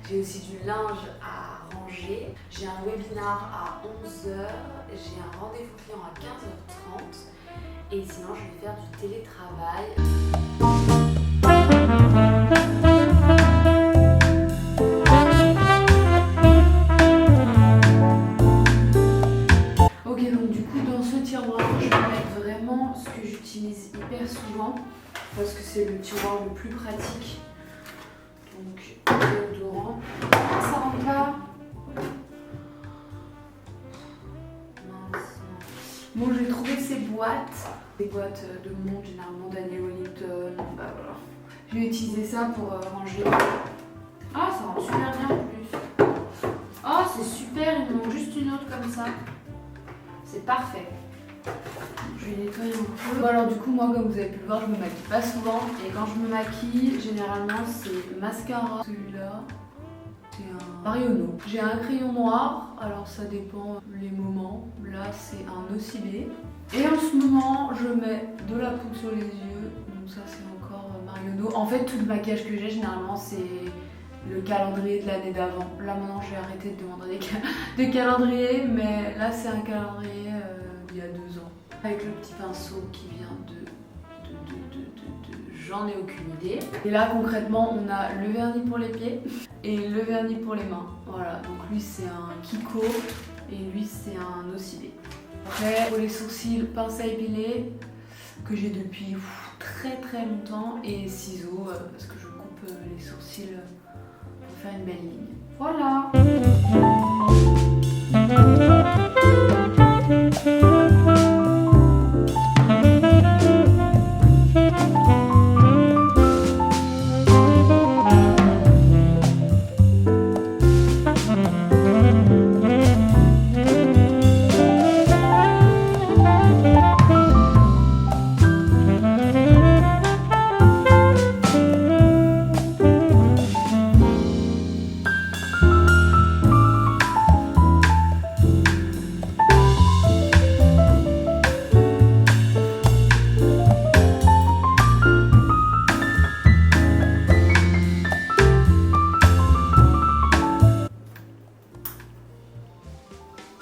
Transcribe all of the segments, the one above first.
J'ai aussi du linge à ranger. J'ai un webinar à 11h. J'ai un rendez-vous client à 15h30. Et sinon, je vais faire du télétravail. Ok, donc du coup, dans ce tiroir, je vais mettre vraiment ce que j'utilise hyper souvent. Parce que c'est le tiroir le plus pratique. Donc, déodorant. Ça rentre pas. Mince. Bon, j'ai trouvé ces boîtes. Des boîtes de montre, généralement Daniel Wellington. Bah voilà. Je vais utiliser ça pour ranger. Ah, ça rentre super bien en plus. Oh, c'est super. Il me manque juste une autre comme ça. C'est parfait. Je vais nettoyer un peu. Bon, alors du coup, moi, comme vous avez pu le voir, je me maquille pas souvent. Et quand je me maquille, généralement, c'est mascara. Celui-là, c'est un Marionneau. J'ai un crayon noir. Alors ça dépend les moments. Là, c'est un OCB. Et en ce moment, je mets de la poudre sur les yeux. Donc ça, c'est encore Marionneau. En fait, tout le maquillage que j'ai, généralement, c'est le calendrier de l'année d'avant. Là, maintenant, je vais arrêter de demander des calendriers. Mais là, c'est un calendrier il y a 2 ans. Avec le petit pinceau qui vient de j'en ai aucune idée. Et là, concrètement, on a le vernis pour les pieds et le vernis pour les mains. Voilà, donc lui, c'est un Kiko et lui, c'est un OCB. Après, pour les sourcils, pince à épiler que j'ai depuis très longtemps et ciseaux parce que je coupe les sourcils pour faire une belle ligne. Voilà.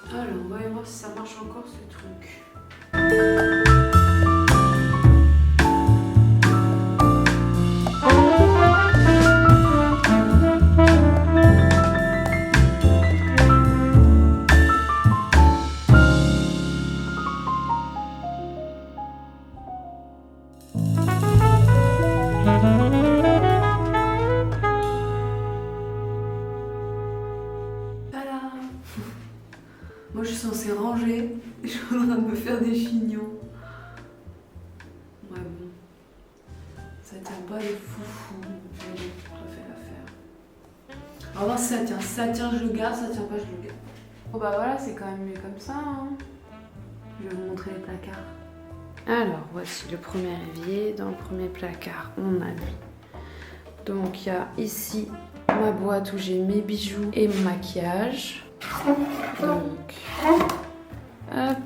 Alors, voyons voir si ça marche encore ce truc. Voilà. Moi je suis censée ranger et je suis en train de me faire des chignons. Ouais bon. Ça tient pas les foufous. Mais bon, on fait l'affaire. On va voir si ça tient. Si ça tient, je le garde. Si ça tient pas, je le garde. Bon bah voilà, c'est quand même mieux comme ça. Hein. Je vais vous montrer les placards. Alors voici le premier évier. Dans le premier placard, on a mis. Donc il y a ici ma boîte où j'ai mes bijoux et mon maquillage. Donc, hop,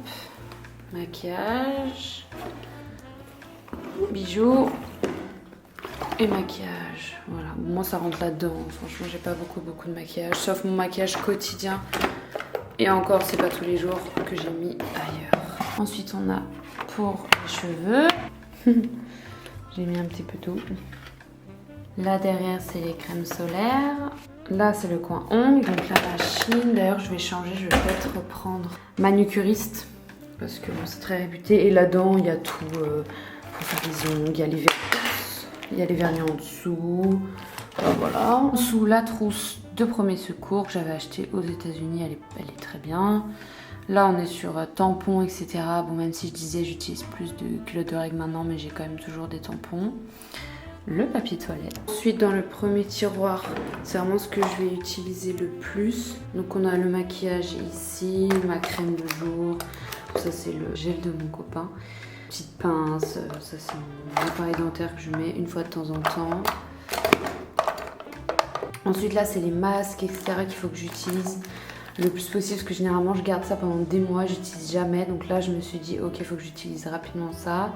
maquillage, bijoux et maquillage. Voilà, moi ça rentre là-dedans. Franchement, j'ai pas beaucoup de maquillage, sauf mon maquillage quotidien. Et encore, c'est pas tous les jours que j'ai mis ailleurs. Ensuite, on a pour les cheveux. J'ai mis un petit peu tout. Là derrière, c'est les crèmes solaires. Là, c'est le coin ongles, donc la machine. D'ailleurs, je vais changer, je vais peut-être reprendre manucuriste parce que bon, c'est très réputé. Et là-dedans, il y a tout pour faire les ongles. Il y a les vernis en dessous. Voilà. En dessous, la trousse de premier secours que j'avais acheté aux États-Unis. Elle est très bien. Là, on est sur tampons, etc. Bon, même si je disais, j'utilise plus de culottes de règles maintenant, mais j'ai quand même toujours des tampons. Le papier toilette. Ensuite, dans le premier tiroir, c'est vraiment ce que je vais utiliser le plus. Donc on a le maquillage ici, ma crème de jour, ça c'est le gel de mon copain. Petite pince, ça c'est mon appareil dentaire que je mets une fois de temps en temps. Ensuite là c'est les masques, etc. qu'il faut que j'utilise le plus possible parce que généralement je garde ça pendant des mois, j'utilise jamais. Donc là je me suis dit ok, il faut que j'utilise rapidement ça.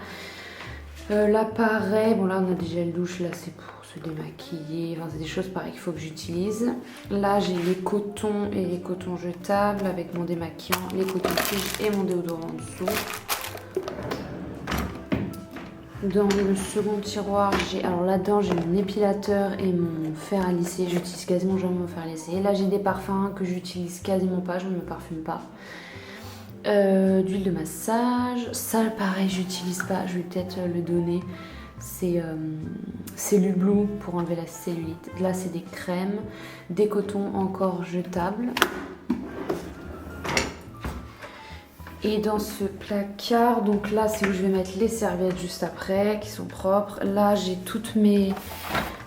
Là pareil, bon là on a des gels douche, là c'est pour se démaquiller, enfin c'est des choses pareilles qu'il faut que j'utilise. Là j'ai les cotons et les cotons jetables avec mon démaquillant, les cotons-tiges et mon déodorant en dessous. Dans le second tiroir, alors là-dedans j'ai mon épilateur et mon fer à lisser. J'utilise quasiment jamais mon fer à lisser. Là j'ai des parfums que j'utilise quasiment pas, je ne me parfume pas. D'huile de massage, ça pareil j'utilise pas, je vais peut-être le donner. C'est Cellublue pour enlever la cellulite. Là c'est des crèmes, des cotons encore jetables. Et dans ce placard, donc là c'est où je vais mettre les serviettes juste après, qui sont propres. Là j'ai toutes mes...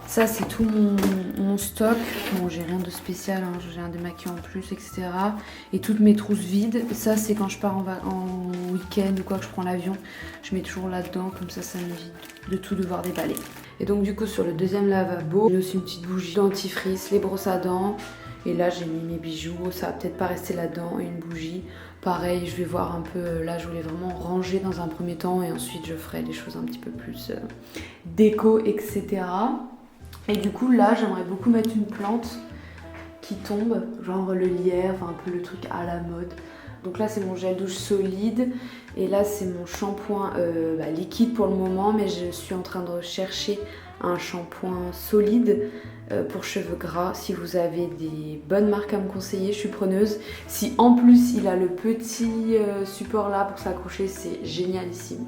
Ça c'est tout mon stock. Bon j'ai rien de spécial, hein. J'ai un démaquillant en plus, etc. Et toutes mes trousses vides. Ça c'est quand je pars en week-end ou quoi, que je prends l'avion. Je mets toujours là-dedans, comme ça m'évite de tout devoir déballer. Et donc du coup sur le deuxième lavabo, j'ai aussi une petite bougie, dentifrice, les brosses à dents. Et là j'ai mis mes bijoux, ça va peut-être pas rester là-dedans, et une bougie. Pareil, je vais voir un peu, là je voulais vraiment ranger dans un premier temps et ensuite je ferai des choses un petit peu plus déco, etc. Et du coup là j'aimerais beaucoup mettre une plante qui tombe, genre le lierre, enfin un peu le truc à la mode. Donc là c'est mon gel douche solide et là c'est mon shampoing liquide pour le moment, mais je suis en train de rechercher un shampoing solide pour cheveux gras. Si vous avez des bonnes marques à me conseiller, je suis preneuse. Si en plus il a le petit support là pour s'accrocher, c'est génialissime.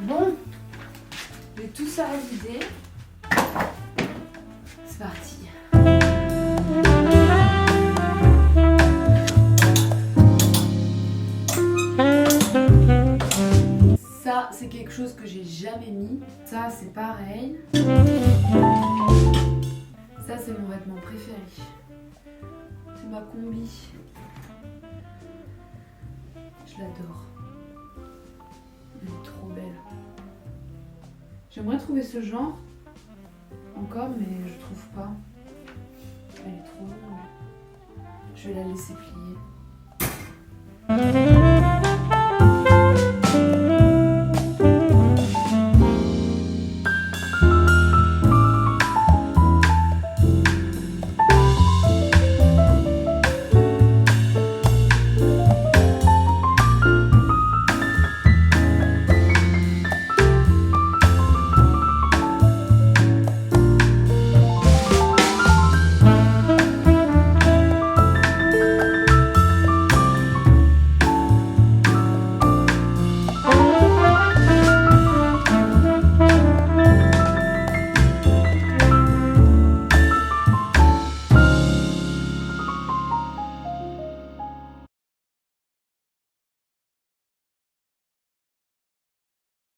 Bon, j'ai tout ça à vider. C'est parti. Ça, c'est quelque chose que j'ai jamais mis. Ça, c'est pareil. Ça, c'est mon vêtement préféré. C'est ma combi. Je l'adore. Elle est trop belle. J'aimerais trouver ce genre encore, mais je trouve pas. Elle est trop longue. Je vais la laisser plier.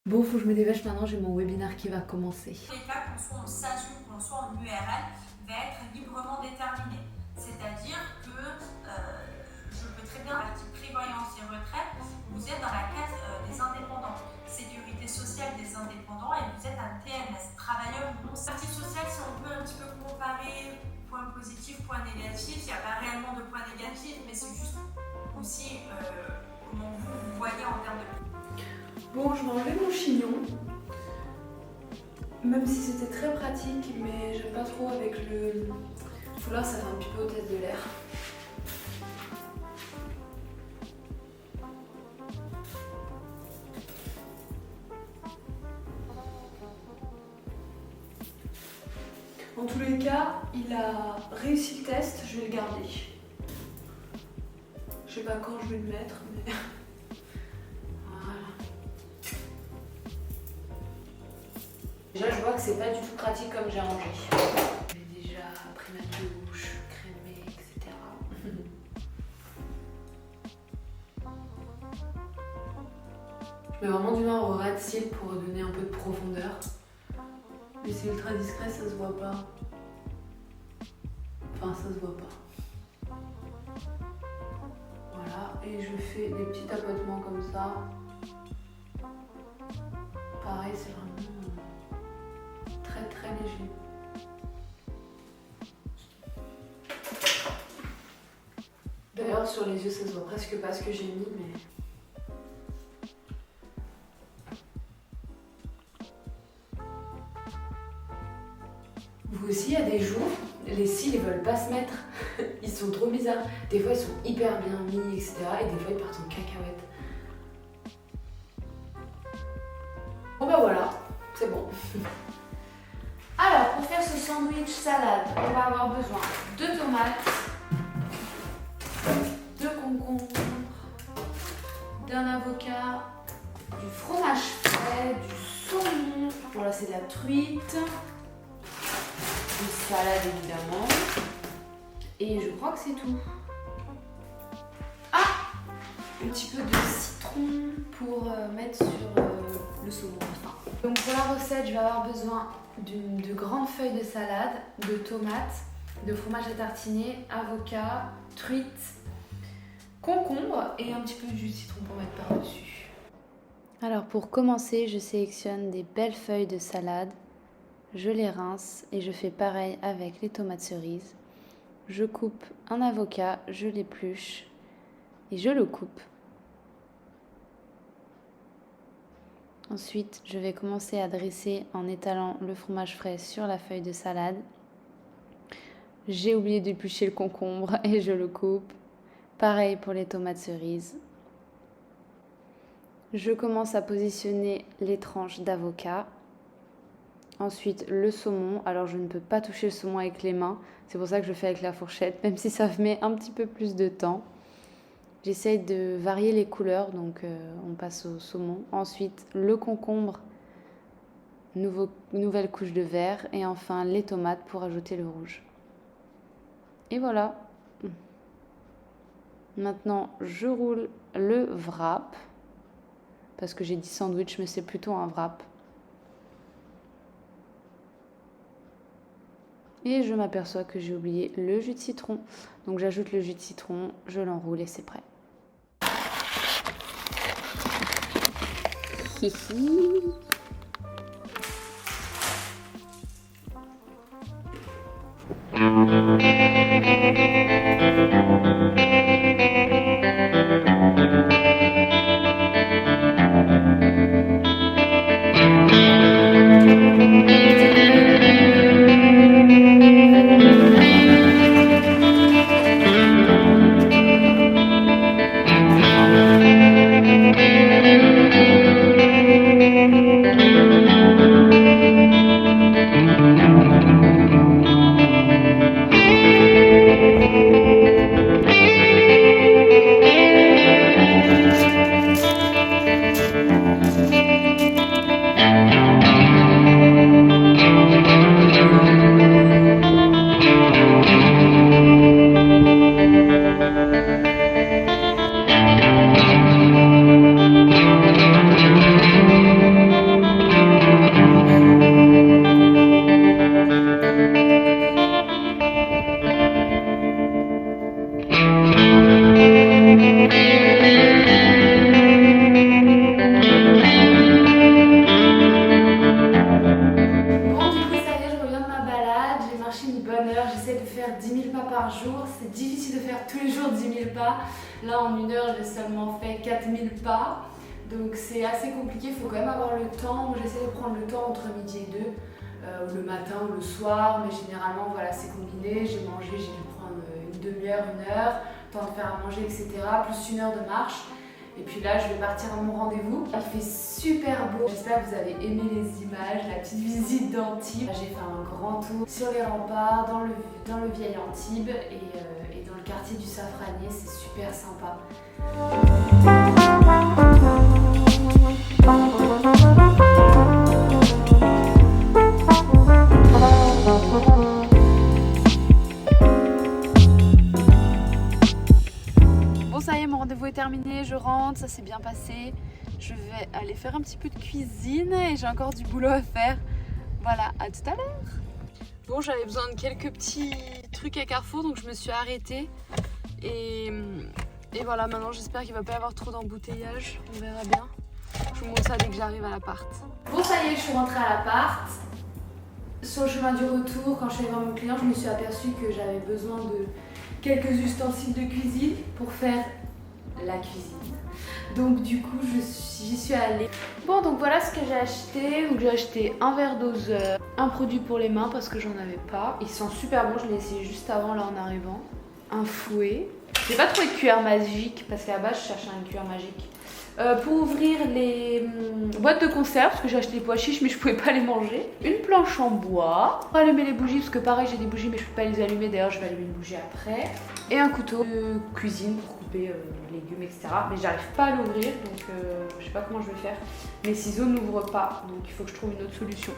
Bon, faut que je me dépêche maintenant, j'ai mon webinaire qui va commencer. Les cas, qu'on soit en SASU ou qu'on soit en URL, va être librement déterminé. C'est-à-dire que je peux très bien, la partie prévoyance et retraite, vous êtes dans la case des indépendants. Sécurité sociale des indépendants et vous êtes un TNS, travailleur non. Partie sociale, si on peut un petit peu comparer points positifs, points négatifs, il n'y a pas réellement de points négatifs, mais c'est juste aussi comment vous voyez en termes de... Bon, je vais enlever mon chignon, même si c'était très pratique, mais j'aime pas trop avec foulard, ça fait un petit peu hôtesse de l'air. En tous les cas, il a réussi le test, je vais le garder. Je sais pas quand je vais le mettre, mais voilà. Déjà, je vois que c'est pas du tout pratique comme j'ai rangé. J'ai déjà pris ma douche, crémé, etc. Je mets vraiment du noir au ras de cils pour donner un peu de profondeur. Mais c'est ultra discret, ça se voit pas. Enfin, ça se voit pas. Voilà, et je fais des petits tapotements comme ça. Pareil, c'est vraiment très très léger. D'ailleurs, sur les yeux, ça se voit presque pas ce que j'ai mis, mais... Vous aussi, il y a des jours, les cils ils veulent pas se mettre, ils sont trop bizarres. Des fois ils sont hyper bien mis, etc. Et des fois ils partent en cacahuète. Bon bah voilà, c'est bon. Alors pour faire ce sandwich salade, on va avoir besoin de tomates, de concombres, d'un avocat, du fromage frais, du saumon, voilà c'est de la truite. Une salade évidemment, et je crois que c'est tout. Ah, un petit peu de citron pour mettre sur le saumon. Enfin. Donc pour la recette, je vais avoir besoin de grandes feuilles de salade, de tomates, de fromage à tartiner, avocat, truite, concombre et un petit peu de jus de citron pour mettre par-dessus. Alors pour commencer, je sélectionne des belles feuilles de salade. Je les rince et je fais pareil avec les tomates cerises. Je coupe un avocat, je l'épluche et je le coupe. Ensuite, je vais commencer à dresser en étalant le fromage frais sur la feuille de salade. J'ai oublié d'éplucher le concombre et je le coupe. Pareil pour les tomates cerises. Je commence à positionner les tranches d'avocat. Ensuite, le saumon. Alors, je ne peux pas toucher le saumon avec les mains. C'est pour ça que je fais avec la fourchette, même si ça met un petit peu plus de temps. J'essaye de varier les couleurs, donc on passe au saumon. Ensuite, le concombre, nouvelle couche de vert. Et enfin, les tomates pour ajouter le rouge. Et voilà. Maintenant, je roule le wrap. Parce que j'ai dit sandwich, mais c'est plutôt un wrap. Et je m'aperçois que j'ai oublié le jus de citron. Donc j'ajoute le jus de citron, je l'enroule et c'est prêt. faire 10 000 pas par jour. C'est difficile de faire tous les jours 10 000 pas. Là, en une heure, j'ai seulement fait 4 000 pas. Donc c'est assez compliqué, il faut quand même avoir le temps. Moi, j'essaie de prendre le temps entre midi et 2. le matin ou le soir, mais généralement voilà, c'est combiné. J'ai mangé, j'ai dû prendre une demi-heure, 1 heure, temps de faire à manger, etc. Plus 1 heure de marche. Et puis là, je vais partir à mon rendez-vous. Il fait super beau. J'espère que vous avez aimé les images, la petite visite d'Antibes. J'ai fait un grand tour sur les remparts, dans le vieil Antibes et dans le quartier du Safranier. C'est super sympa. Ça y est, mon rendez-vous est terminé, je rentre, ça s'est bien passé. Je vais aller faire un petit peu de cuisine et j'ai encore du boulot à faire. Voilà, à tout à l'heure. Bon, j'avais besoin de quelques petits trucs à Carrefour, donc je me suis arrêtée. Et voilà, maintenant j'espère qu'il ne va pas y avoir trop d'embouteillage, on verra bien. Je vous montre ça dès que j'arrive à l'appart. Bon, ça y est, je suis rentrée à l'appart. Sur le chemin du retour, quand je suis allée voir mon client, je me suis aperçue que j'avais besoin de quelques ustensiles de cuisine pour faire la cuisine. Donc du coup, j'y suis allée. Bon, donc voilà ce que j'ai acheté. Donc j'ai acheté un verre doseur, un produit pour les mains parce que j'en avais pas. Il sent super bon, je l'ai essayé juste avant là en arrivant. Un fouet. J'ai pas trouvé de cuillère magique parce qu'à la base je cherchais une cuillère magique. Pour ouvrir les boîtes de conserve, parce que j'ai acheté des pois chiches mais je pouvais pas les manger. Une planche en bois. Pour allumer les bougies, parce que pareil j'ai des bougies mais je peux pas les allumer, d'ailleurs je vais allumer une bougie après. Et un couteau de cuisine pour couper les légumes, etc. Mais j'arrive pas à l'ouvrir, donc je sais pas comment je vais faire. Mes ciseaux n'ouvrent pas, donc il faut que je trouve une autre solution.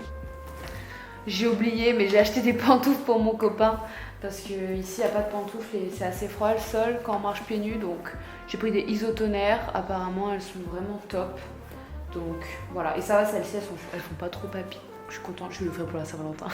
J'ai oublié, mais j'ai acheté des pantoufles pour mon copain. Parce qu'ici, il n'y a pas de pantoufles et c'est assez froid le sol quand on marche pieds nus. Donc j'ai pris des isotonnerres. Apparemment, elles sont vraiment top. Donc voilà. Et ça va, celles-ci, elles font pas trop papy. Je suis contente, je le ferai pour la Saint-Valentin.